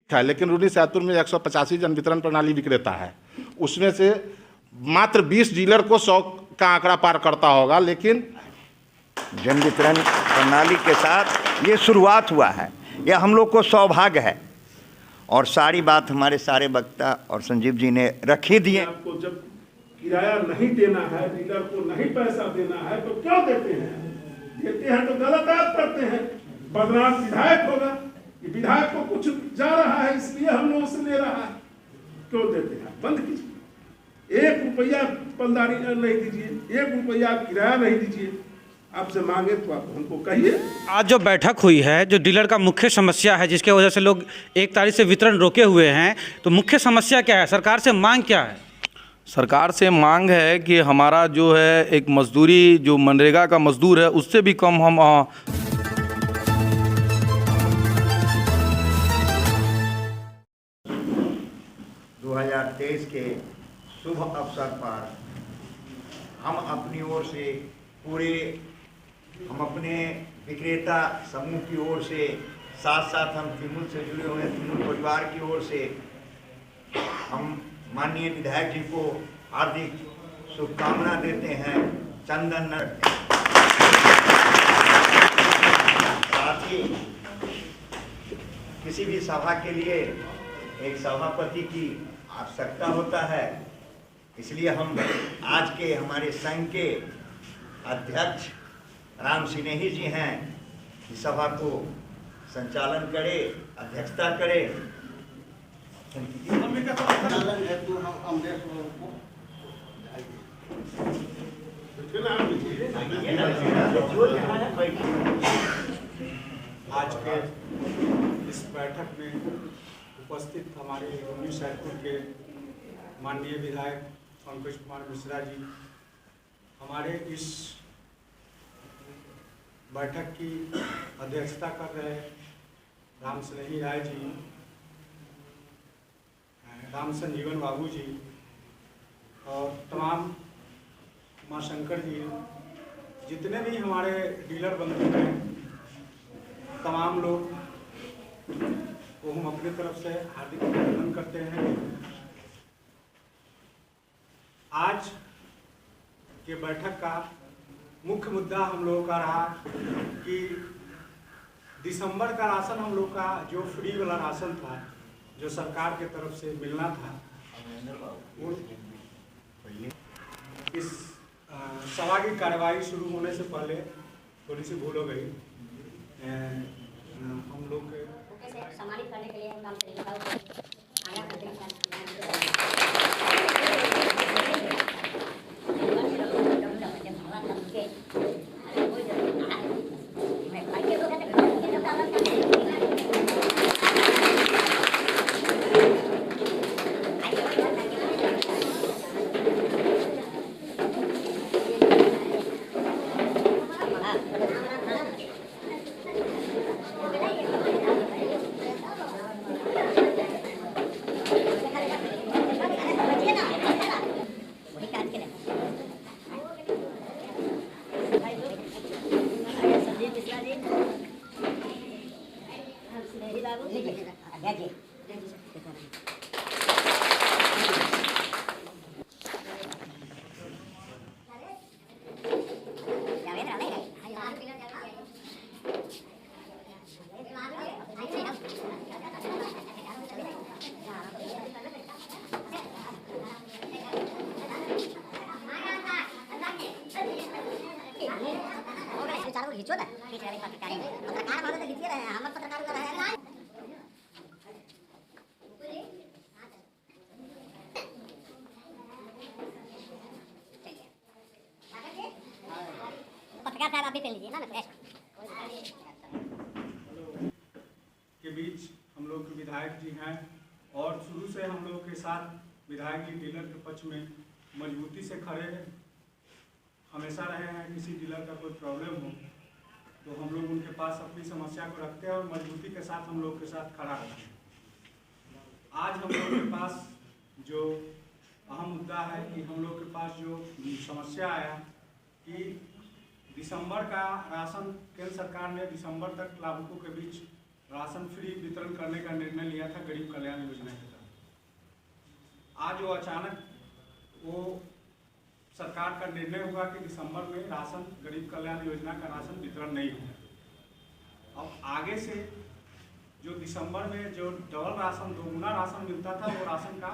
है, लेकिन रूनी सैदपुर में 185 जन वितरण प्रणाली विक्रेता है, उसमें से मात्र 20 डीलर को 100 का आंकड़ा पार करता होगा। लेकिन जन वितरण प्रणाली के साथ ये शुरुआत हुआ है, यह हम लोग को सौभाग्य है। और सारी बात हमारे सारे वक्ता और संजीव जी ने रख ही दिए। आपको जब किराया नहीं देना है, डीलर को नहीं पैसा देना है, तो क्यों देते हैं? देते हैं तो गलत आप करते हैं, बदनाम विधायक होगा कि विधायक को कुछ जा रहा है इसलिए हम लोग से ले रहा है। क्यों देते हैं? बंद कीजिए। 1 रुपया पलदारी नहीं दीजिए, 1 रुपया किराया नहीं दीजिए। आपसे मांगे तो आप हमको कहिए। आज जो बैठक हुई है, जो डीलर का मुख्य समस्या है, जिसके वजह से लोग 1 तारीख से वितरण रोके हुए हैं, तो मुख्य समस्या क्या है? सरकार से मांग क्या है? सरकार से मांग है कि हमारा जो है एक मजदूरी, जो मनरेगा का मजदूर है, उससे भी कम हम 2023 के शुभ अवसर पर हम अपनी ओर से हम अपने विक्रेता समूह की ओर से, साथ साथ हम तिमुल से जुड़े हुए तिमुल परिवार की ओर से हम माननीय विधायक जी को हार्दिक शुभकामना देते हैं। चंदन साथ ही किसी भी सभा के लिए एक सभापति की आवश्यकता होता है, इसलिए हम आज के हमारे संघ के अध्यक्ष राम सिन्हा जी हैं, इस सभा को संचालन करे, अध्यक्षता करे। आज के इस बैठक में उपस्थित हमारे रूनी सैदपुर के माननीय विधायक पंकज कुमार मिश्रा जी, हमारे इस बैठक की अध्यक्षता कर रहे राम सिन्हा राय जी, राम संजीवन बाबू जी और तमाम माँ शंकर जी, जितने भी हमारे डीलर बंधु हैं, तमाम लोग को हम अपनी तरफ से हार्दिक अभिनंदन करते हैं। आज के बैठक का मुख्य मुद्दा हम लोगों का रहा कि दिसंबर का राशन, हम लोग का जो फ्री वाला राशन था, जो सरकार के तरफ से मिलना था, इस सभा की कार्यवाही शुरू होने से पहले थोड़ी सी भूल हो गई। हम लोग सम्मानित करने के लिए हम पत्रकार साहब आप भी पहन लीजिए ना के बीच हम लोग के विधायक जी हैं और शुरू से हम लोग के साथ विधायक जी डीलर के पक्ष में मजबूती से खड़े हमेशा रहे हैं। किसी डीलर का कोई प्रॉब्लम हो तो हम लोग उनके पास अपनी समस्या को रखते हैं और मजबूती के साथ हम लोग के साथ खड़ा रहते हैं। आज हम लोग के पास जो अहम मुद्दा है कि हम लोग के पास जो समस्या आया कि दिसंबर का राशन केंद्र सरकार ने दिसंबर तक लाभुकों के बीच राशन फ्री वितरण करने का निर्णय लिया था गरीब कल्याण योजना के तहत। आज वो अचानक वो सरकार का निर्णय हुआ कि दिसंबर में राशन गरीब कल्याण योजना का राशन वितरण नहीं होगा। अब आगे से जो दिसंबर में जो डबल राशन, दोगुना राशन मिलता था, वो राशन का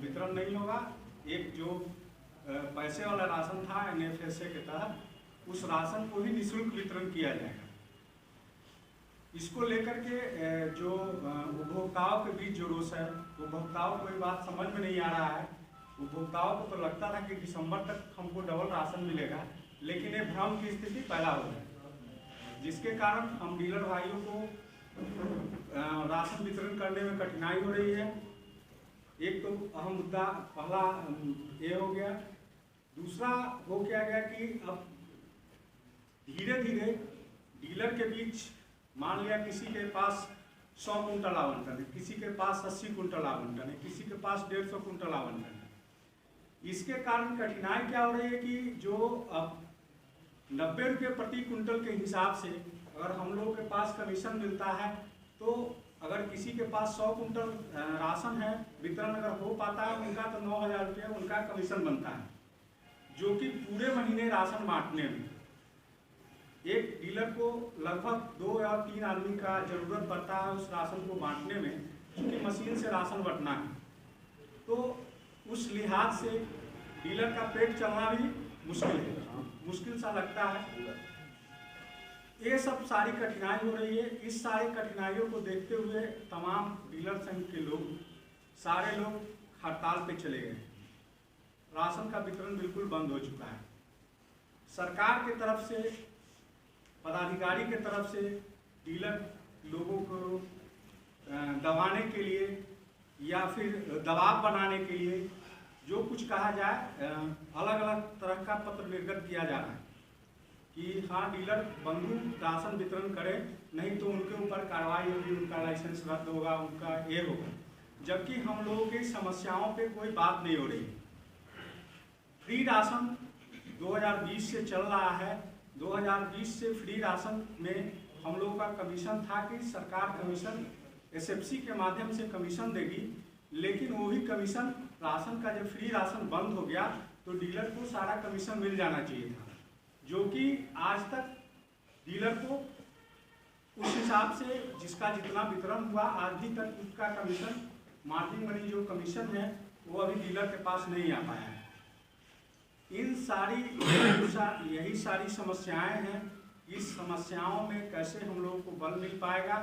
वितरण नहीं होगा। एक जो पैसे वाला राशन था NFSA के तहत, उस राशन को ही निःशुल्क वितरण किया जाएगा। इसको लेकर के जो उपभोक्ताओं के बीच जो रोष है, उपभोक्ताओं को ये बात समझ में नहीं आ रहा है। उपभोक्ताओं को तो लगता था कि दिसंबर तक हमको डबल राशन मिलेगा, लेकिन ये भ्रम की स्थिति पैदा हो गई, जिसके कारण हम डीलर भाइयों को राशन वितरण करने में कठिनाई हो रही है। एक तो अहम मुद्दा पहला ये हो गया। दूसरा हो क्या गया कि अब धीरे धीरे डीलर के बीच, मान लिया किसी के पास 100 कुंटल आवंटन है, किसी के पास 80 कुंटल आवंटन है, किसी के पास 150 कुंटल आवंटन है। इसके कारण कठिनाई क्या हो रही है कि जो अब 90 रुपये प्रति कुंटल के हिसाब से अगर हम लोगों के पास कमीशन मिलता है, तो अगर किसी के पास 100 कुंटल राशन है, वितरण अगर हो पाता है उनका, तो 9,000 रुपये उनका कमीशन बनता है, जो कि पूरे महीने राशन बांटने में एक डीलर को लगभग 2 या 3 आदमी का जरूरत पड़ता है उस राशन को बांटने में, क्योंकि मशीन से राशन बंटना है। तो उस लिहाज से डीलर का पेट चलना भी मुश्किल है, मुश्किल सा लगता है। ये सब सारी कठिनाई हो रही है। इस सारी कठिनाइयों को देखते हुए तमाम डीलर संघ के लोग, सारे लोग हड़ताल पे चले गए। राशन का वितरण बिल्कुल बंद हो चुका है। सरकार के तरफ से, पदाधिकारी के तरफ से डीलर लोगों को दबाने के लिए या फिर दबाव बनाने के लिए जो कुछ कहा जाए, अलग अलग तरह का पत्र निर्गत किया जा रहा है कि हाँ, डीलर बंधु राशन वितरण करें, नहीं तो उनके ऊपर कार्रवाई होगी, उनका लाइसेंस रद्द होगा, उनका ये होगा। जबकि हम लोगों की समस्याओं पे कोई बात नहीं हो रही। फ्री राशन 2020 से चल रहा है। 2020 से फ्री राशन में हम लोगों का कमीशन था कि सरकार कमीशन SFC के माध्यम से कमीशन देगी, लेकिन वही कमीशन राशन का जब फ्री राशन बंद हो गया तो डीलर को सारा कमीशन मिल जाना चाहिए था, जो कि आज तक डीलर को उस हिसाब से जिसका जितना वितरण हुआ आज भी तक उसका कमीशन, मार्जिन मनी जो कमीशन है, वो अभी डीलर के पास नहीं आ पाया है। यही सारी समस्याएं हैं। इस समस्याओं में कैसे हम लोगों को बल मिल पाएगा?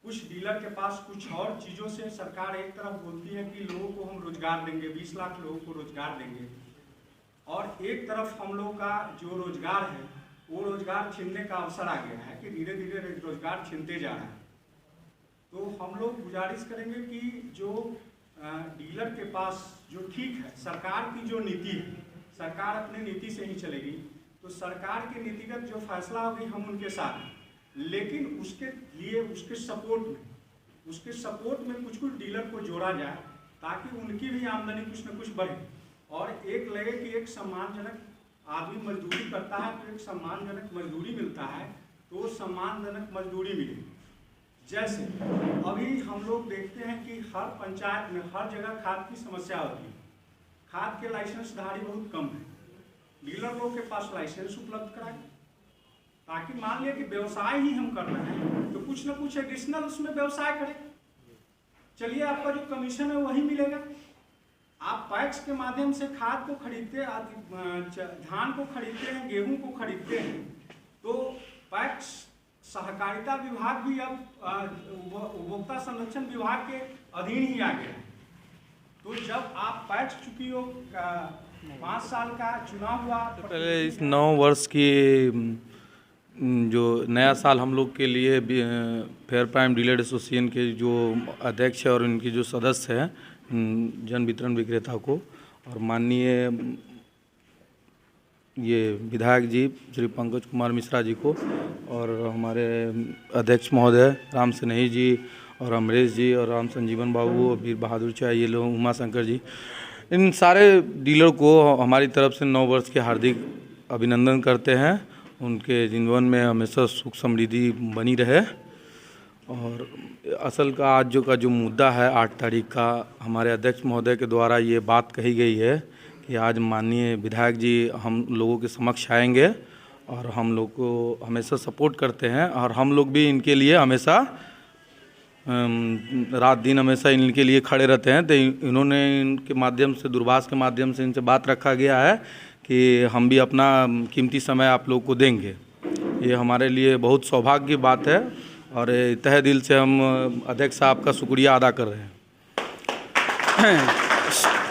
कुछ डीलर के पास कुछ और चीज़ों से सरकार एक तरफ बोलती है कि लोगों को हम रोजगार देंगे, 20 लाख लोगों को रोजगार देंगे, और एक तरफ हम लोगों का जो रोजगार है वो रोजगार छीनने का अवसर आ गया है कि धीरे धीरे रोजगार छीनते जा रहा है। तो हम लोग गुजारिश करेंगे कि जो डीलर के पास जो ठीक है, सरकार की जो नीति है, सरकार अपनी नीति से ही चलेगी, तो सरकार के नीतिगत जो फैसला होगी हम उनके साथ हैं, लेकिन उसके लिए उसके सपोर्ट में कुछ डीलर को जोड़ा जाए ताकि उनकी भी आमदनी कुछ न कुछ बढ़े, और एक लगे कि एक सम्मानजनक आदमी मजदूरी करता है तो एक सम्मानजनक मजदूरी मिलता है, तो सम्मानजनक मजदूरी मिले। जैसे अभी हम लोग देखते हैं कि हर पंचायत में हर जगह खाद की समस्या होती है। खाद के लाइसेंसधारी बहुत कम है। डीलर लोग के पास लाइसेंस उपलब्ध कराएं, ताकि मान लिया कि व्यवसाय ही हम करना है तो कुछ न कुछ एडिशनल उसमें व्यवसाय करें। चलिए, आपका जो कमीशन है वही मिलेगा। आप पैक्स के माध्यम से खाद को खरीदते, धान को खरीदते हैं, गेहूं को खरीदते हैं, तो पैक्स सहकारिता विभाग भी अब उपभोक्ता संरक्षण विभाग के अधीन ही आ गया है। तो जब आप पैक्स चुकी हो 5 साल का चुनाव हुआ, तो पहले इस 9 वर्ष की जो नया साल हम लोग के लिए फेयर प्राइम डीलर एसोसिएशन के जो अध्यक्ष है और उनके जो सदस्य हैं जन वितरण विक्रेता को, और माननीय ये विधायक जी श्री पंकज कुमार मिश्रा जी को, और हमारे अध्यक्ष महोदय राम स्नेही जी और अमरेश जी और राम संजीवन बाबू और वीर बहादुर चाय, ये लोग, उमा शंकर जी, इन सारे डीलर को हमारी तरफ से 9 वर्ष के हार्दिक अभिनंदन करते हैं। उनके जीवन में हमेशा सुख समृद्धि बनी रहे। और असल का आज जो मुद्दा है 8 तारीख का, हमारे अध्यक्ष महोदय के द्वारा ये बात कही गई है कि आज माननीय विधायक जी हम लोगों के समक्ष आएंगे और हम लोग को हमेशा सपोर्ट करते हैं और हम लोग भी इनके लिए हमेशा रात दिन हमेशा इनके लिए खड़े रहते हैं। तो इन्होंने इनके माध्यम से, दूरभाष के माध्यम से इनसे बात रखा गया है कि हम भी अपना कीमती समय आप लोग को देंगे। ये हमारे लिए बहुत सौभाग्य की बात है और तहे दिल से हम अध्यक्ष साहब का शुक्रिया अदा कर रहे हैं।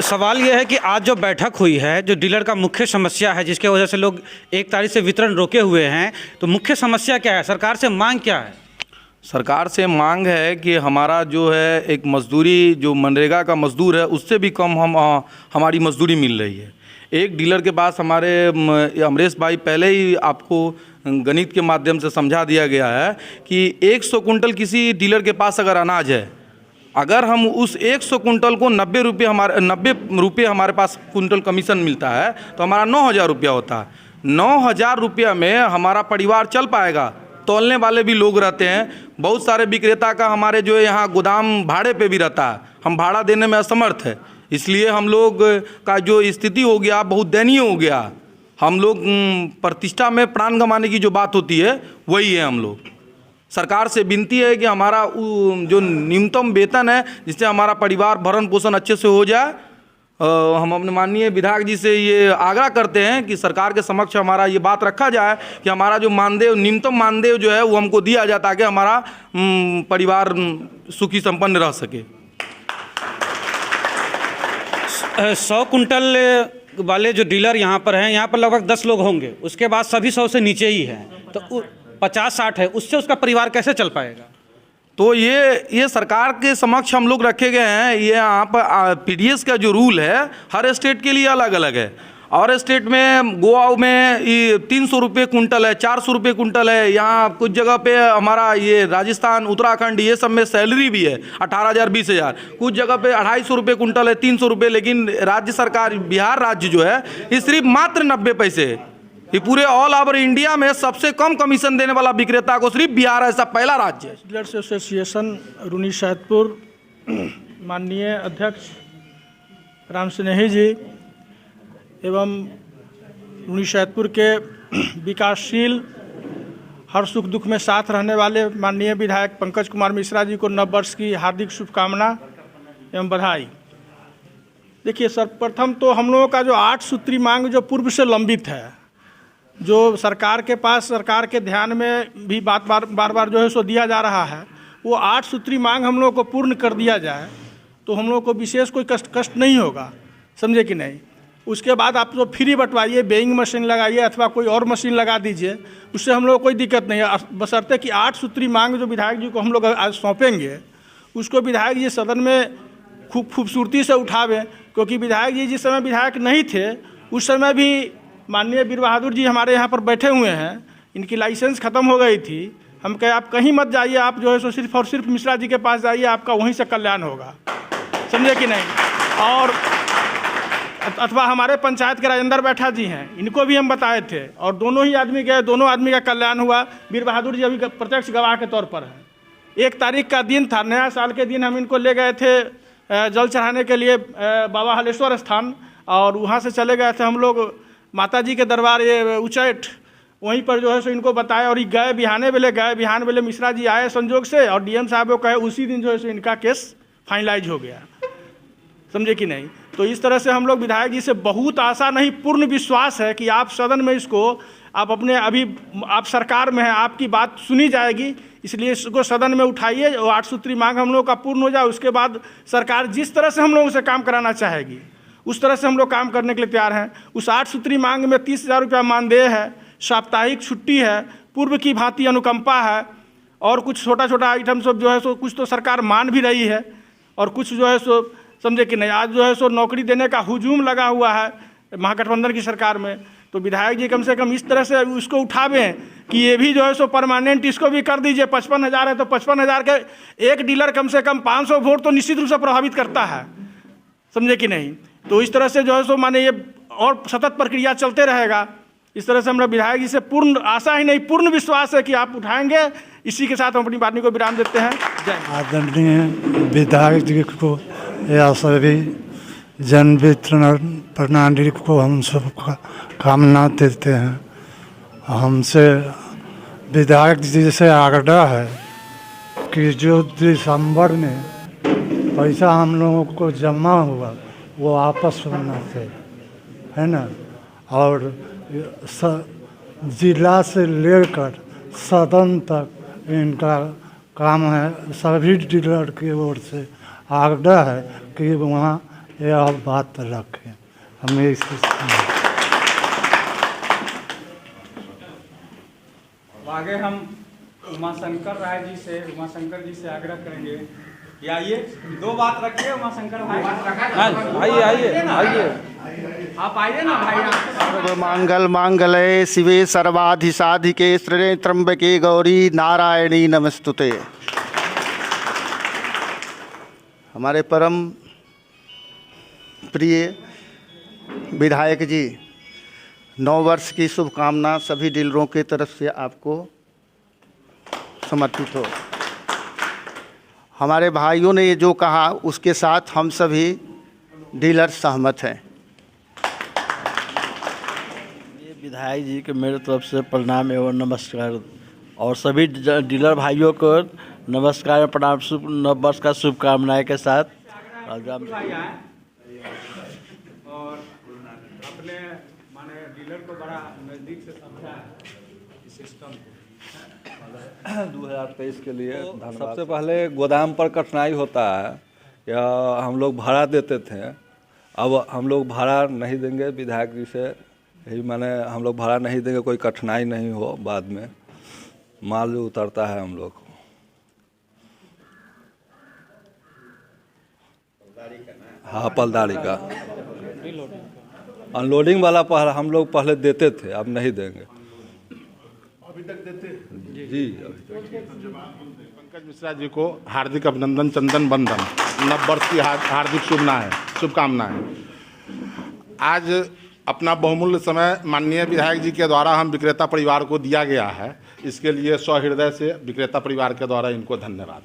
सवाल यह है कि आज जो बैठक हुई है, जो डीलर का मुख्य समस्या है जिसके वजह से लोग 1 तारीख से वितरण रोके हुए हैं, तो मुख्य समस्या क्या है, सरकार से मांग क्या है? सरकार से मांग है कि हमारा जो है एक मजदूरी, जो मनरेगा का मजदूर है उससे भी कम हमारी मजदूरी मिल रही है। एक डीलर के पास, हमारे अमरेश भाई पहले ही आपको गणित के माध्यम से समझा दिया गया है कि 100 कुंटल किसी डीलर के पास अगर अनाज है, अगर हम उस 100 कुंटल को 90 रुपये हमारे पास कुंटल कमीशन मिलता है तो हमारा 9,000 रुपया होता है। 9,000 रुपया में हमारा परिवार चल पाएगा। तौलने वाले भी लोग रहते हैं, बहुत सारे विक्रेता का हमारे जो है यहाँ गोदाम भाड़े पे भी रहता है, हम भाड़ा देने में असमर्थ है। इसलिए हम लोग का जो स्थिति हो गया बहुत दयनीय हो गया। हम लोग प्रतिष्ठा में प्राण गंवाने की जो बात होती है वही है। हम लोग सरकार से विनती है कि हमारा जो न्यूनतम वेतन है जिससे हमारा परिवार भरण पोषण अच्छे से हो जाए, हम अपने माननीय विधायक जी से ये आग्रह करते हैं कि सरकार के समक्ष हमारा ये बात रखा जाए कि हमारा जो मानदेय, न्यूनतम मानदेय जो है वो हमको दिया जाए ताकि हमारा परिवार सुखी संपन्न रह सके। 100 कुंटल वाले जो डीलर यहाँ पर हैं, यहाँ पर लगभग 10 लोग होंगे, उसके बाद सभी 100 से नीचे ही हैं, तो 50-60 है, उससे उसका परिवार कैसे चल पाएगा? तो ये सरकार के समक्ष हम लोग रखे गए हैं। ये यहाँ पर पीडीएस का जो रूल है हर स्टेट के लिए अलग अलग है। और स्टेट में, गोवा में ये 300 रुपये कुंटल है, 400 रुपये कुंटल है। यहाँ कुछ जगह पे हमारा ये राजस्थान, उत्तराखंड, ये सब में सैलरी भी है 18,000 20,000। कुछ जगह पे 250 रुपये कुंटल है, 300 रुपये। लेकिन राज्य सरकार, बिहार राज्य जो है, ये सिर्फ मात्र 90 पैसे। ये पूरे ऑल ओवर इंडिया में सबसे कम कमीशन देने वाला विक्रेता को सिर्फ बिहार ऐसा पहला राज्य है। डीलर्स एसोसिएशन रूनी सैदपुर, माननीय अध्यक्ष राम स्नेही जी एवं रूनी सैदपुर के विकासशील, हर सुख दुख में साथ रहने वाले माननीय विधायक पंकज कुमार मिश्रा जी को नव वर्ष की हार्दिक शुभकामना एवं बधाई। देखिए, सर्वप्रथम तो हम लोगों का जो 8 सूत्री मांग जो पूर्व से लंबित है, जो सरकार के पास, सरकार के ध्यान में भी बार बार जो है सो दिया जा रहा है, वो 8 सूत्री मांग हम लोग को पूर्ण कर दिया जाए तो हम लोग को विशेष कोई कष्ट नहीं होगा, समझे कि नहीं। उसके बाद आप जो फ्री बंटवाइए, बेइंग मशीन लगाइए अथवा कोई और मशीन लगा दीजिए, उससे हम लोग को कोई दिक्कत नहीं है, बशर्ते कि 8 सूत्री मांग जो विधायक जी को हम लोग आज सौंपेंगे उसको विधायक जी सदन में खूबसूरती से उठावें। क्योंकि विधायक जी जिस समय विधायक नहीं थे उस समय भी माननीय वीर बहादुर जी हमारे यहाँ पर बैठे हुए हैं, इनकी लाइसेंस ख़त्म हो गई थी। हम कहे आप कहीं मत जाइए, आप जो है सो सिर्फ और सिर्फ मिश्रा जी के पास जाइए, आपका वहीं से कल्याण होगा, समझे कि नहीं। और अथवा हमारे पंचायत के राजेंद्र बैठा जी हैं, इनको भी हम बताए थे और दोनों ही आदमी गए, दोनों आदमी का कल्याण हुआ। वीर बहादुर जी अभी प्रत्यक्ष गवाह के तौर पर हैं। 1 तारीख का दिन था, नया साल के दिन हम इनको ले गए थे जल चढ़ाने के लिए बाबा हलेश्वर स्थान, और वहाँ से चले गए थे हम लोग माता जी के दरबार, ये उचैठ, वहीं पर जो है सो इनको बताया और ये गए बिहाने बेले मिश्रा जी आए संजोग से, और डीएम साहब को कहे उसी दिन जो है सो इनका केस फाइनलाइज हो गया, समझे कि नहीं। तो इस तरह से हम लोग विधायक जी से बहुत आशा नहीं, पूर्ण विश्वास है कि आप सदन में इसको आप अपने, अभी आप सरकार में हैं, आपकी बात सुनी जाएगी, इसलिए इसको सदन में उठाइए और 8 सूत्री मांग हम लोग का पूर्ण हो जाए। उसके बाद सरकार जिस तरह से हम लोगों से काम कराना चाहेगी उस तरह से हम लोग काम करने के लिए तैयार हैं। उस 8 सूत्री मांग में 30,000 रुपया मानदेय है, साप्ताहिक छुट्टी है, पूर्व की भांति अनुकंपा है, और कुछ छोटा आइटम सब जो है सो कुछ तो सरकार मान भी रही है और कुछ जो है सो, समझे कि नहीं। आज जो है सो नौकरी देने का हुजूम लगा हुआ है महागठबंधन की सरकार में, तो विधायक जी कम से कम इस तरह से उसको उठावें कि ये भी जो है सो परमानेंट इसको भी कर दीजिए। 55,000 है तो 55,000 के एक डीलर कम से कम 500 वोट तो निश्चित रूप से प्रभावित करता है, समझे कि नहीं। तो इस तरह से जो है सो माने ये और सतत प्रक्रिया चलते रहेगा। इस तरह से हमरा विधायक जी से पूर्ण आशा ही नहीं, पूर्ण विश्वास है कि आप उठाएंगे। इसी के साथ हम अपनी वाणी को विराम देते हैं। जय हिंद। आदरणीय विधायक जी को या सभी जन वितरण प्रणाली को हम सब कामना देते हैं। हमसे विधायक जी से आग्रह है कि जो दिसंबर में पैसा हम लोगों को जमा हुआ वो वापस होना चाहिए, है ना। और जिला से लेकर सदन तक इनका काम है। सभी डीलर की ओर से आग्रह है कि वहाँ यह बात रखें। हमें आगे हम उमाशंकर राय जी से, उमाशंकर जी से आग्रह करेंगे कि आइए, 2 बात रखिए उमाशंकर भाई। आइए आइए आइए, आप आइए ना भाई। सर्वमंगल मांगल्ये शिवे सर्वाधिसाधिके शरण्ये त्र्यंबके गौरी नारायणी नमस्तुते। हमारे परम प्रिय विधायक जी, 9 वर्ष की शुभकामना सभी डीलरों की तरफ से आपको समर्पित हो। हमारे भाइयों ने ये जो कहा उसके साथ हम सभी डीलर सहमत हैं। ये विधायक जी के मेरे तरफ से प्रणाम एवं नमस्कार, और सभी डीलर भाइयों को नमस्कार प्रणाम, शुभ नव वर्ष का शुभकामनाएं के साथ। और अपने माने डीलर को बड़ा नज़दीक से समझा है इस सिस्टम को। 2023 के लिए सबसे पहले गोदाम पर कठिनाई होता है, या हम लोग भाड़ा देते थे, अब हम लोग भाड़ा नहीं देंगे विधायक जी से, यही माने हम लोग भाड़ा नहीं देंगे, कोई कठिनाई नहीं हो बाद में, माल जो उतरता है हम लोग हाँ पलदारी का अनलोडिंग वाला हम लोग पहले देते थे, अब नहीं देंगे। अभी तक देते हैं जी। पंकज मिश्रा जी को हार्दिक अभिनंदन, चंदन बंदन, नव वर्ष की हार्दिक शुभकामनाएं। आज अपना बहुमूल्य समय माननीय विधायक जी के द्वारा हम विक्रेता परिवार को दिया गया है, इसके लिए सहृदय से विक्रेता परिवार के द्वारा इनको धन्यवाद।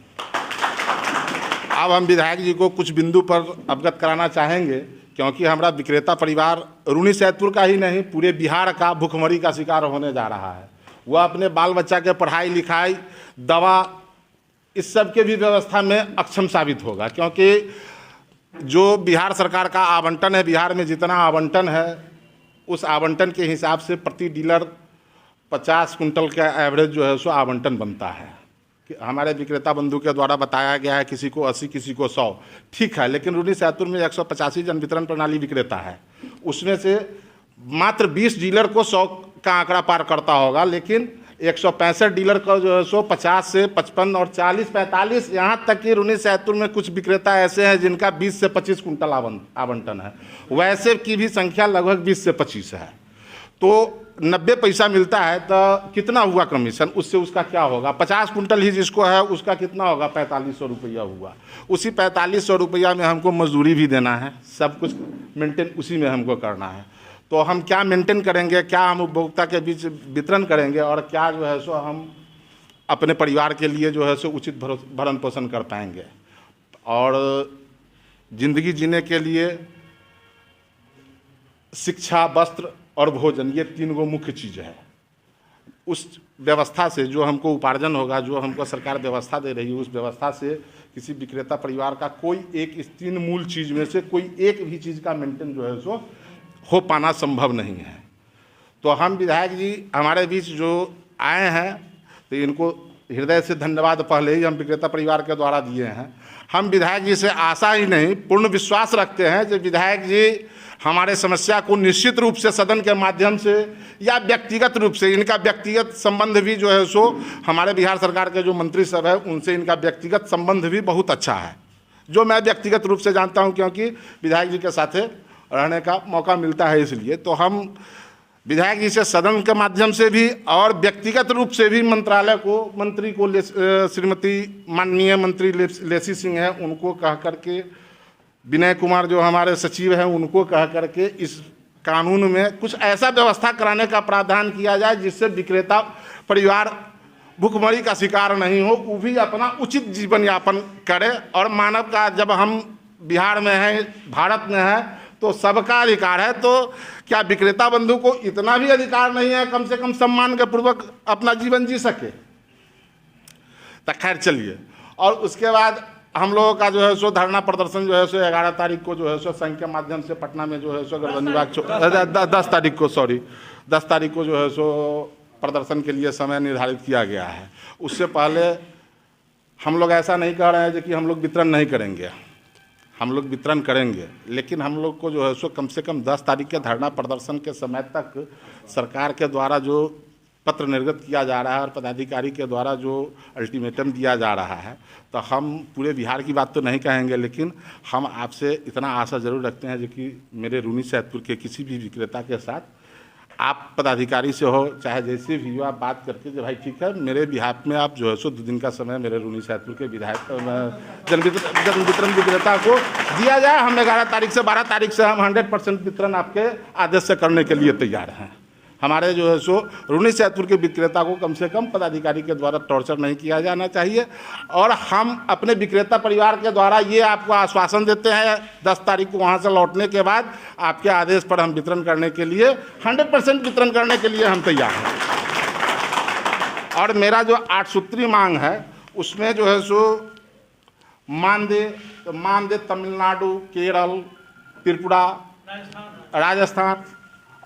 अब हम विधायक जी को कुछ बिंदु पर अवगत कराना चाहेंगे, क्योंकि हमारा विक्रेता परिवार रूनी सैदपुर का ही नहीं पूरे बिहार का भुखमरी का शिकार होने जा रहा है। वह अपने बाल बच्चा के पढ़ाई लिखाई, दवा, इस सब के भी व्यवस्था में अक्षम साबित होगा, क्योंकि जो बिहार सरकार का आवंटन है, बिहार में जितना आवंटन है उस आवंटन के हिसाब से प्रति डीलर 50 कुंटल का एवरेज जो है सो आवंटन बनता है। हमारे विक्रेता बंधु के द्वारा बताया गया है किसी को 80, किसी को 100, ठीक है, लेकिन रूनी सैदपुर में 185 जन वितरण प्रणाली विक्रेता है, उसमें से मात्र 20 डीलर को 100 का आंकड़ा पार करता होगा, लेकिन 165 डीलर का जो है सो 50 से 55 और 40, 45, यहाँ तक कि रूनी सैदपुर में कुछ विक्रेता ऐसे हैं जिनका 20 से 25 कुंटल आवंटन है। वैसे की भी संख्या लगभग 20 से 25 है। तो 90 पैसा मिलता है तो कितना हुआ कमीशन, उससे उसका क्या होगा। 50 कुंटल ही जिसको है उसका कितना होगा, 4500 रुपया हुआ। उसी 4500 रुपया में हमको मजदूरी भी देना है, सब कुछ मेंटेन उसी में हमको करना है। तो हम क्या मेंटेन करेंगे, क्या हम उपभोक्ता के बीच वितरण करेंगे, और क्या जो है सो हम अपने परिवार के लिए जो है सो उचित भरण पोषण कर पाएंगे। और ज़िंदगी जीने के लिए शिक्षा, वस्त्र और भोजन, ये 3 गो मुख्य चीज़ है। उस व्यवस्था से जो हमको उपार्जन होगा, जो हमको सरकार व्यवस्था दे रही है, उस व्यवस्था से किसी विक्रेता परिवार का कोई एक इस 3 मूल चीज़ में से कोई एक भी चीज़ का मेंटेन जो है सो हो पाना संभव नहीं है। तो हम विधायक जी हमारे बीच जो आए हैं तो इनको हृदय से धन्यवाद पहले ही हम विक्रेता परिवार के द्वारा दिए हैं। हम विधायक जी से आशा ही नहीं पूर्ण विश्वास रखते हैं कि विधायक जी हमारे समस्या को निश्चित रूप से सदन के माध्यम से या व्यक्तिगत रूप से, इनका व्यक्तिगत संबंध भी जो है सो हमारे बिहार सरकार के जो मंत्री सब है उनसे इनका व्यक्तिगत संबंध भी बहुत अच्छा है, जो मैं व्यक्तिगत रूप से जानता हूं, क्योंकि विधायक जी के साथ रहने का मौका मिलता है। इसलिए तो हम विधायक जी से सदन के माध्यम से भी और व्यक्तिगत रूप से भी मंत्रालय को, मंत्री को, श्रीमती माननीय मंत्री लेसी सिंह हैं उनको कह करके, विनय कुमार जो हमारे सचिव हैं उनको कह करके इस कानून में कुछ ऐसा व्यवस्था कराने का प्रावधान किया जाए जिससे विक्रेता परिवार भुखमरी का शिकार नहीं हो, वो भी अपना उचित जीवन यापन करे। और मानव का जब हम बिहार में हैं, भारत में हैं, तो सबका अधिकार है। तो क्या विक्रेता बंधु को इतना भी अधिकार नहीं है कम से कम सम्मान के पूर्वक अपना जीवन जी सके? तो खैर चलिए, और उसके बाद हम लोगों का जो है सो धरना प्रदर्शन जो है सो 11 तारीख को जो है सो संघ के माध्यम से पटना में जो है सो गर्दन विभाग 10 तारीख को जो है सो प्रदर्शन के लिए समय निर्धारित किया गया है। उससे पहले हम लोग ऐसा नहीं कह रहे हैं कि हम लोग वितरण नहीं करेंगे, हम लोग वितरण करेंगे, लेकिन हम लोग को जो है सो कम से कम 10 तारीख के धरना प्रदर्शन के समय तक सरकार के द्वारा जो पत्र निर्गत किया जा रहा है और पदाधिकारी के द्वारा जो अल्टीमेटम दिया जा रहा है, तो हम पूरे बिहार की बात तो नहीं कहेंगे, लेकिन हम आपसे इतना आशा ज़रूर रखते हैं जो कि मेरे रूनी सैदपुर के किसी भी विक्रेता के साथ आप पदाधिकारी से हो चाहे जैसे भी हो, आप बात करके जो भाई ठीक है मेरे बिहार में आप जो है सो 2 दिन का समय मेरे रूनी सैदपुर के विधायक जन वितरण विक्रेता को दिया जाए। हम 11 तारीख से 12 तारीख से हम 100% वितरण आपके आदेश से करने के लिए तैयार हैं। हमारे जो है सो रूनी सैदपुर के विक्रेता को कम से कम पदाधिकारी के द्वारा टॉर्चर नहीं किया जाना चाहिए। और हम अपने विक्रेता परिवार के द्वारा ये आपको आश्वासन देते हैं 10 तारीख को वहाँ से लौटने के बाद आपके आदेश पर हम वितरण करने के लिए 100% वितरण करने के लिए हम तैयार हैं। और मेरा जो 8 सूत्री मांग है उसमें जो है सो मानदेय तमिलनाडु, केरल, त्रिपुरा, राजस्थान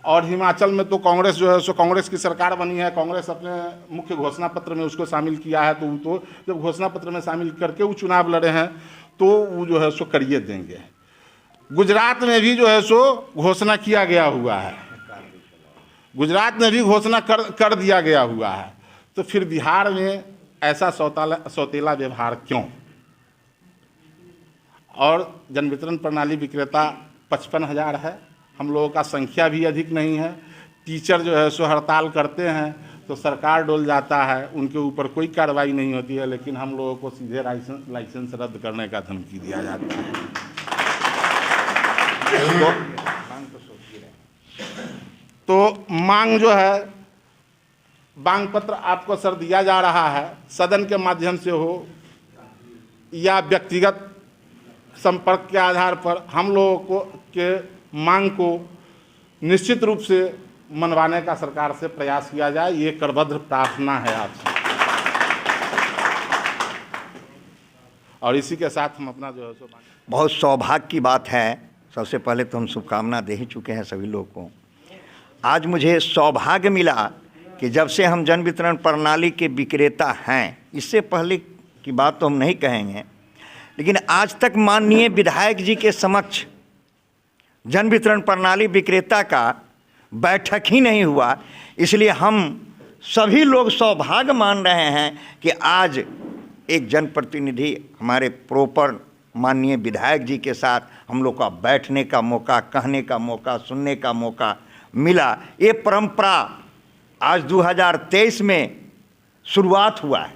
और हिमाचल में तो कांग्रेस जो है सो कांग्रेस की सरकार बनी है, कांग्रेस अपने मुख्य घोषणा पत्र में उसको शामिल किया है। तो जब घोषणा पत्र में शामिल करके वो चुनाव लड़े हैं तो वो जो है सो करिए देंगे। गुजरात में भी जो है सो घोषणा किया गया हुआ है, गुजरात में भी घोषणा कर दिया गया हुआ है। तो फिर बिहार में ऐसा सौतेला व्यवहार क्यों? और जन वितरण प्रणाली विक्रेता 55,000 है, हम लोगों का संख्या भी अधिक नहीं है। टीचर जो है सो हड़ताल करते हैं तो सरकार डोल जाता है, उनके ऊपर कोई कार्रवाई नहीं होती है, लेकिन हम लोगों को सीधे लाइसेंस रद्द करने का धमकी दिया जाता है। तो मांग जो है, मांग पत्र आपको सर दिया जा रहा है, सदन के माध्यम से हो या व्यक्तिगत संपर्क के आधार पर हम लोगों को के मांग को निश्चित रूप से मनवाने का सरकार से प्रयास किया जाए, ये करबद्ध प्रार्थना है आपसे। और इसी के साथ हम अपना जो है सो बहुत सौभाग्य की बात है, सबसे पहले तो हम शुभकामना दे ही चुके हैं सभी लोग को। आज मुझे सौभाग्य मिला कि जब से हम जन वितरण प्रणाली के विक्रेता हैं, इससे पहले की बात तो हम नहीं कहेंगे, लेकिन आज तक माननीय विधायक जी के समक्ष जन वितरण प्रणाली विक्रेता का बैठक ही नहीं हुआ। इसलिए हम सभी लोग सौभाग्य मान रहे हैं कि आज एक जनप्रतिनिधि हमारे प्रॉपर माननीय विधायक जी के साथ हम लोग का बैठने का मौका, कहने का मौका, सुनने का मौका मिला। ये परंपरा आज 2023 में शुरुआत हुआ है,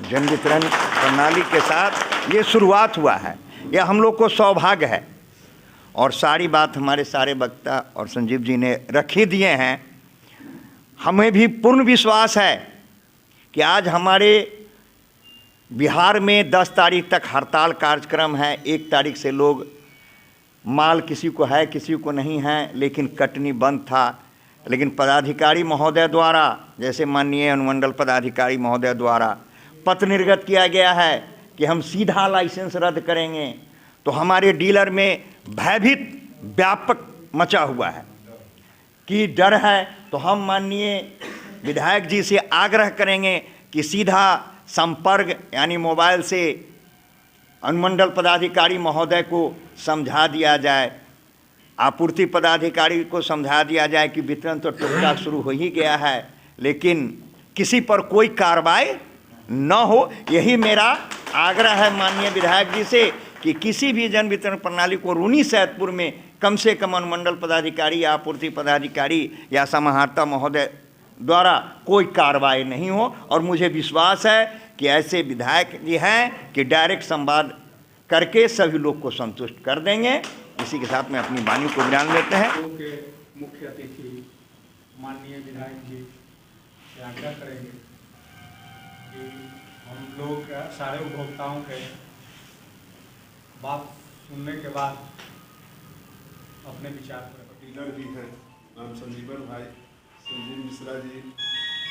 जन वितरण प्रणाली के साथ ये शुरुआत हुआ है। यह हम लोग को सौभाग्य है। और सारी बात हमारे सारे वक्ता और संजीव जी ने रख ही दिए हैं। हमें भी पूर्ण विश्वास है कि आज हमारे बिहार में 10 तारीख तक हड़ताल कार्यक्रम है। 1 तारीख से लोग माल किसी को है किसी को नहीं है, लेकिन कटनी बंद था। लेकिन पदाधिकारी महोदय द्वारा, जैसे माननीय अनुमंडल पदाधिकारी महोदय द्वारा पत्र निर्गत किया गया है कि हम सीधा लाइसेंस रद्द करेंगे, तो हमारे डीलर में भयभीत व्यापक मचा हुआ है कि डर है। तो हम माननीय विधायक जी से आग्रह करेंगे कि सीधा संपर्क यानी मोबाइल से अनुमंडल पदाधिकारी महोदय को समझा दिया जाए, आपूर्ति पदाधिकारी को समझा दिया जाए कि वितरण तो टुकड़ा शुरू हो ही गया है, लेकिन किसी पर कोई कार्रवाई न हो। यही मेरा आग्रह है माननीय विधायक जी से कि किसी भी जन वितरण प्रणाली को रूनी सैदपुर में कम से कम अनुमंडल पदाधिकारी या आपूर्ति पदाधिकारी या समाहर्ता महोदय द्वारा कोई कार्रवाई नहीं हो। और मुझे विश्वास है कि ऐसे विधायक जी हैं कि डायरेक्ट संवाद करके सभी लोग को संतुष्ट कर देंगे। इसी के साथ में अपनी वाणी को विराम लेते हैं। के मुख्य अतिथि माननीय विधायक जी से आग्रह करेंगे कि हम लोग सारे उपभोक्ताओं के बात सुनने के बाद अपने विचार पर डीलर भी हैं राम संजीवन भाई, संजीव मिश्रा जी,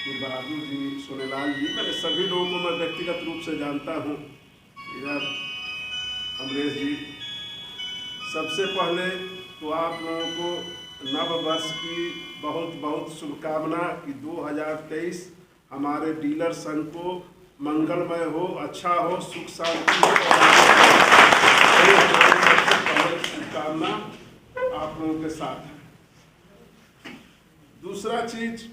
वीर बहादुर जी, सोनेलाल जी, मैंने सभी लोगों को मैं व्यक्तिगत रूप से जानता हूँ। इधर अमरेश जी, सबसे पहले तो आप लोगों को नव वर्ष की बहुत बहुत शुभकामना कि 2023 हमारे डीलर संघ को मंगलमय हो, अच्छा हो, सुख शांति हो। शुभकामना आप लोगों के साथ है। दूसरा चीज,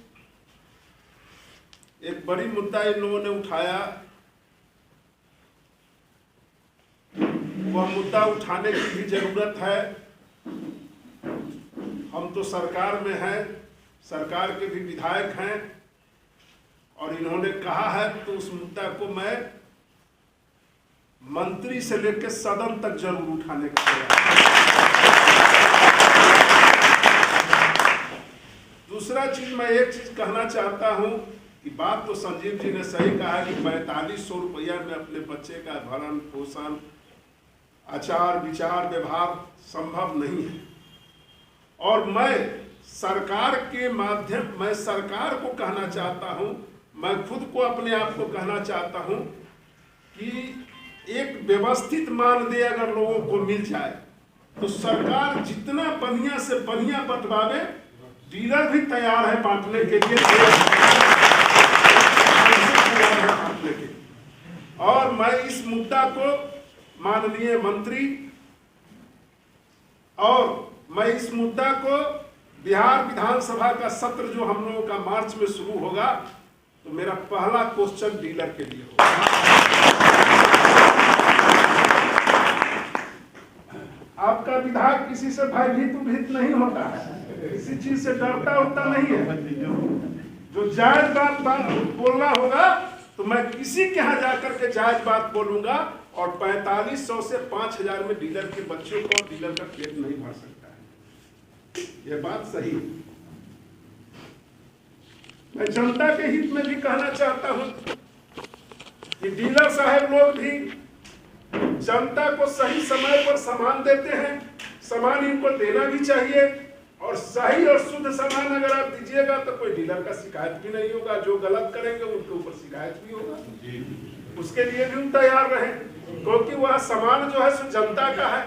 एक बड़ी मुद्दा इन लोगों ने उठाया, वह मुद्दा उठाने की भी जरूरत है। हम तो सरकार में हैं, सरकार के भी विधायक हैं, और इन्होंने कहा है तो उस मुद्दा को मैं मंत्री से लेकर सदन तक जरूर उठाने का प्रयास। दूसरा चीज, मैं एक चीज कहना चाहता हूं कि बात तो संजीव जी ने सही कहा कि 4500 रुपया में अपने बच्चे का भरण पोषण, आचार विचार व्यवहार संभव नहीं है। और मैं सरकार के माध्यम, मैं सरकार को कहना चाहता हूं, मैं खुद को अपने आप को कहना चाहता हूं कि एक व्यवस्थित मानदेय अगर लोगों को मिल जाए तो सरकार जितना बढ़िया से बढ़िया बंटवावे, डीलर भी तैयार है बांटने के लिए, और मैं इस मुद्दा को माननीय मंत्री, और मैं इस मुद्दा को बिहार विधानसभा का सत्र जो हम लोगों का मार्च में शुरू होगा, तो मेरा पहला क्वेश्चन डीलर के लिए होगा। आपका विधायक किसी से भयभीत नहीं होता है, किसी चीज से डरता होता नहीं है। जो जायज बात बोलना होगा तो मैं किसी के यहाँ जाकर के जायज बात बोलूंगा, और 4500 से 5000 में डीलर के बच्चों को और डीलर का पेट नहीं भर सकता है। यह बात सही है। मैं जनता के हित में भी कहना चाहता हूं कि डीलर साहब लोग भी जनता को सही समय पर सामान देते हैं, सामान इनको देना भी चाहिए, और सही और शुद्ध सामान अगर आप दीजिएगा तो कोई डीलर का शिकायत भी नहीं होगा। जो गलत करेंगे उनके ऊपर शिकायत भी होगा, उसके लिए भी हम तैयार रहें, क्योंकि वह सामान जो है सो जनता का है,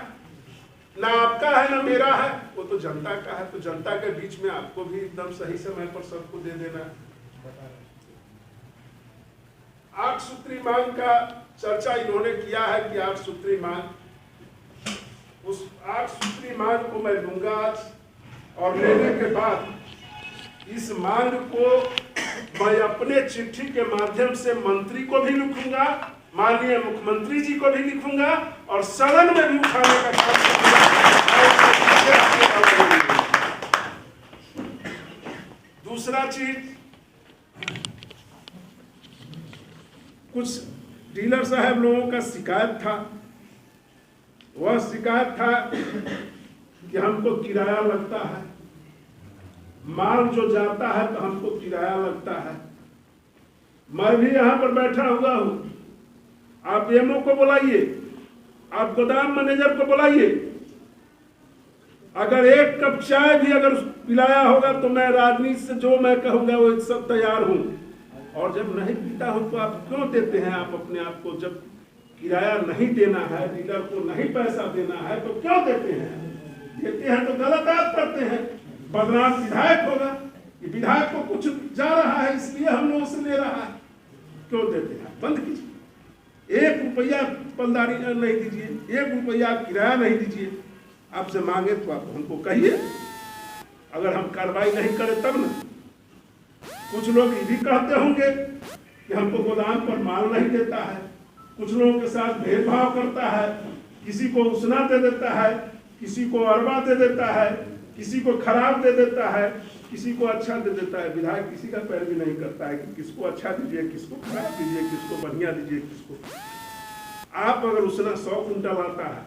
ना आपका है ना मेरा है, वो तो जनता का है। तो जनता के बीच में आपको भी एकदम सही समय पर सबको दे देना है। 8 सूत्री मांग का चर्चा इन्होंने किया है कि 8 सूत्री मांग, उस 8 सूत्री मांग को मैं लूंगा आज, और लेने के बाद इस मांग को मैं अपने चिट्ठी के माध्यम से मंत्री को भी लिखूंगा, माननीय मुख्यमंत्री जी को भी लिखूंगा, और सदन में भी उठाने का काम करूंगा। दूसरा चीज, कुछ डीलर साहब लोगों का शिकायत था, वह शिकायत था कि हमको किराया लगता है, माल जो जाता है तो हमको किराया लगता है। मैं भी यहाँ पर बैठा हुआ हूँ, आप एमओ को बुलाइए, आप गोदाम मैनेजर को बुलाइए, अगर एक कप चाय भी अगर पिलाया होगा तो मैं राजनीति से जो मैं कहूँगा वो सब तैयार हूँ। और जब नहीं पीता हूँ तो आप क्यों देते हैं? आप अपने आप को, जब किराया नहीं देना है, डीलर को नहीं पैसा देना है, तो क्यों देते हैं? देते हैं तो गलत आप करते हैं, बदनाम विधायक होगा कि विधायक को कुछ जा रहा है इसलिए हम लोगों से ले रहा है। क्यों देते हैं? बंद कीजिए। 1 रुपया पलदारी नहीं दीजिए, 1 रुपया किराया नहीं दीजिए। आपसे मांगे तो आप हमको कहिए, अगर हम कार्रवाई नहीं करें तब ना। कुछ लोग ये भी कहते होंगे कि हमको गोदाम पर माल नहीं देता है, कुछ लोगों के साथ भेदभाव करता है, किसी को उसना दे देता है, किसी को अरबा दे देता है, किसी को खराब दे देता है, किसी को अच्छा दे देता है। विधायक किसी का पैरवी नहीं करता है कि किसको अच्छा दीजिए, किसको खराब दीजिए, किसको बढ़िया दीजिए, किसको। आप अगर उसना 100 कुंटल आता है,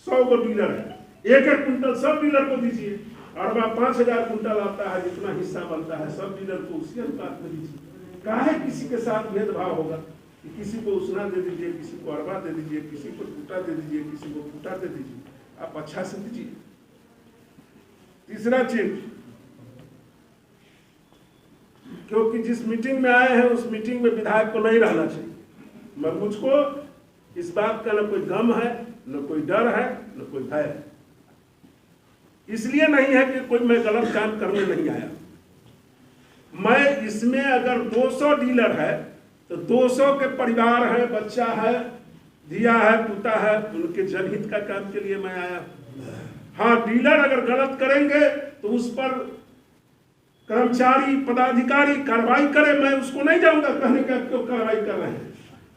100 गो डीलर है, एक एक कुंटल सब डीलर को दीजिए। अरबा 5000 कुंटल आता है, जितना हिस्सा बनता है सब डीलर को उसी अनुपात में दीजिए। काहे किसी के साथ भेदभाव होगा कि किसी को उसना दे दीजिए, किसी को अरबा दे दीजिए, किसी को टूटा दे दीजिए, किसी को फूटा दे दीजिए। आप अच्छा से दीजिए। तीसरा चीज, क्योंकि जिस मीटिंग में आए हैं उस मीटिंग में विधायक को नहीं रहना चाहिए, मगर मुझको इस बात का न कोई गम है, न कोई डर है, न कोई भय है। इसलिए नहीं है कि कोई मैं गलत काम करने नहीं आया। मैं इसमें अगर 200 डीलर है तो 200 के परिवार है, बच्चा है, दिया है, पुता है, उनके जनहित का काम के लिए मैं आया। हाँ, डीलर अगर गलत करेंगे तो उस पर कर्मचारी पदाधिकारी कार्रवाई करे, मैं उसको नहीं जाऊंगा कहने का क्यों कार्रवाई कर रहे हैं।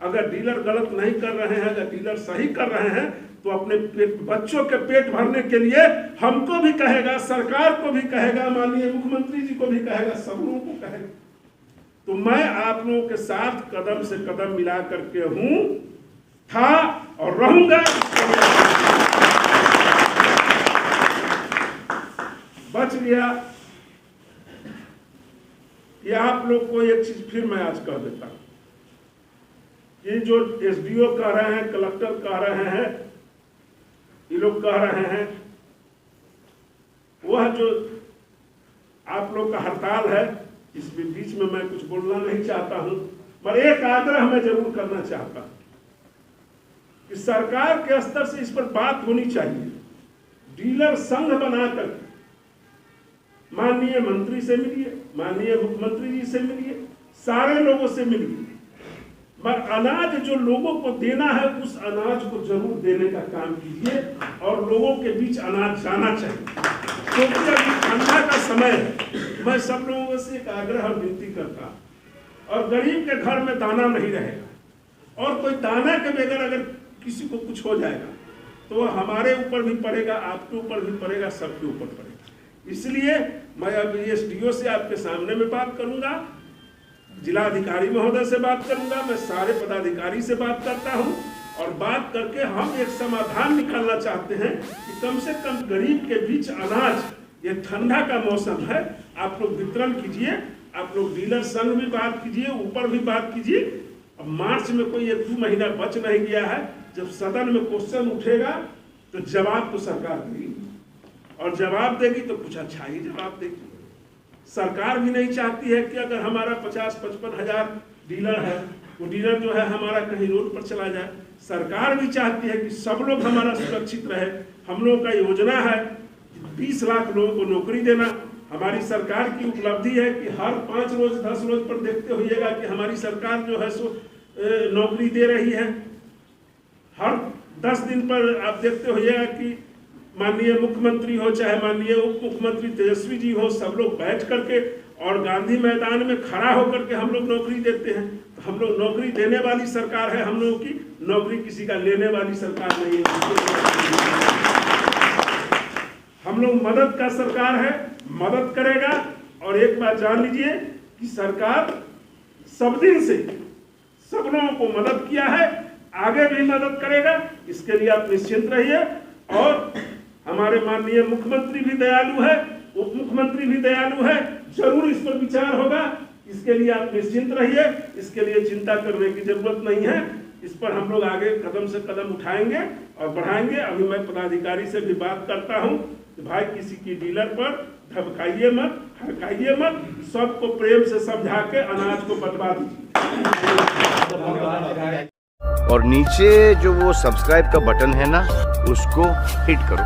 अगर डीलर गलत नहीं कर रहे हैं, अगर डीलर सही कर रहे हैं तो अपने बच्चों के पेट भरने के लिए हमको भी कहेगा, सरकार को भी कहेगा, माननीय मुख्यमंत्री जी को भी कहेगा, सब लोगों को कहेगा। तो मैं आप लोगों के साथ कदम से कदम मिला करके हूं, था और रहूंगा। बच गया ये आप लोग को एक चीज फिर मैं आज कह देता हूं। ये जो एसडीओ कह रहे हैं, कलेक्टर कह रहे हैं, ये लोग कह रहे हैं, वह जो आप लोग का हड़ताल है, इस बीच में मैं कुछ बोलना नहीं चाहता हूं, पर एक आग्रह मैं जरूर करना चाहता हूं कि सरकार के स्तर से इस पर बात होनी चाहिए। डीलर संघ बनाकर माननीय मंत्री से मिलिए, माननीय मुख्यमंत्री जी से मिलिए, सारे लोगों से मिलिए, मगर अनाज जो लोगों को देना है उस अनाज को जरूर देने का काम कीजिए और लोगों के बीच अनाज जाना चाहिए। क्योंकि अभी ठंडा का समय है। मैं सब लोगों से एक आग्रह और विनती करता हूं, और गरीब के घर में दाना नहीं रहेगा, और कोई दाना के बगैर अगर किसी को कुछ हो जाएगा तो वह हमारे ऊपर भी पड़ेगा, आपके ऊपर भी पड़ेगा, सबके ऊपर पड़ेगा। इसलिए मैं अब एसडीओ से आपके सामने में बात करूंगा, जिलाधिकारी महोदय से बात करूंगा, मैं सारे पदाधिकारी से बात करता हूं, और बात करके हम एक समाधान निकालना चाहते हैं कि कम से कम गरीब के बीच अनाज, ये ठंडा का मौसम है, आप लोग वितरण कीजिए। आप लोग डीलर संघ भी बात कीजिए, ऊपर भी बात कीजिए। अब मार्च में कोई 1-2 महीना बच नहीं गया है, जब सदन में क्वेश्चन उठेगा तो जवाब तो सरकार देगी, और जवाब देगी तो कुछ अच्छा ही जवाब देगी। सरकार भी नहीं चाहती है कि अगर हमारा 50-55 हजार डीलर है, वो डीलर जो है हमारा कहीं रोड पर चला जाए। सरकार भी चाहती है कि सब लोग हमारा सुरक्षित रहे। हम लोगों का योजना है 20 लाख लोगों को नौकरी देना। हमारी सरकार की उपलब्धि है कि हर 5 रोज 10 रोज पर देखते होइएगा कि हमारी सरकार जो है सो नौकरी दे रही है। हर 10 दिन पर आप देखते होइएगा कि माननीय मुख्यमंत्री हो चाहे माननीय उप मुख्यमंत्री तेजस्वी जी हो, सब लोग बैठ करके और गांधी मैदान में खड़ा होकर के हम लोग नौकरी देते हैं। तो हम लोग नौकरी देने वाली सरकार है, हम लोगों की नौकरी किसी का लेने वाली सरकार नहीं है। हम लोग मदद का सरकार है, मदद करेगा। और एक बात जान लीजिए कि सरकार सब दिन से सब लोगों को मदद किया है, आगे भी मदद करेगा, इसके लिए आप निश्चिंत रहिए। और हमारे माननीय मुख्यमंत्री भी दयालु है, उप मुख्यमंत्री भी दयालु है, जरूर इस पर विचार होगा, इसके लिए आप निश्चिंत रहिए, इसके लिए चिंता करने की जरूरत नहीं है। इस पर हम लोग आगे कदम से कदम उठाएंगे और बढ़ाएंगे। अभी मैं पदाधिकारी से भी बात करता हूं कि भाई किसी की डीलर पर धमकाइए मत, हड़काइए मत, सबको प्रेम से समझा के अनाज को बंटवा दीजिए। और नीचे जो वो सब्सक्राइब का बटन है ना, उसको हिट करो।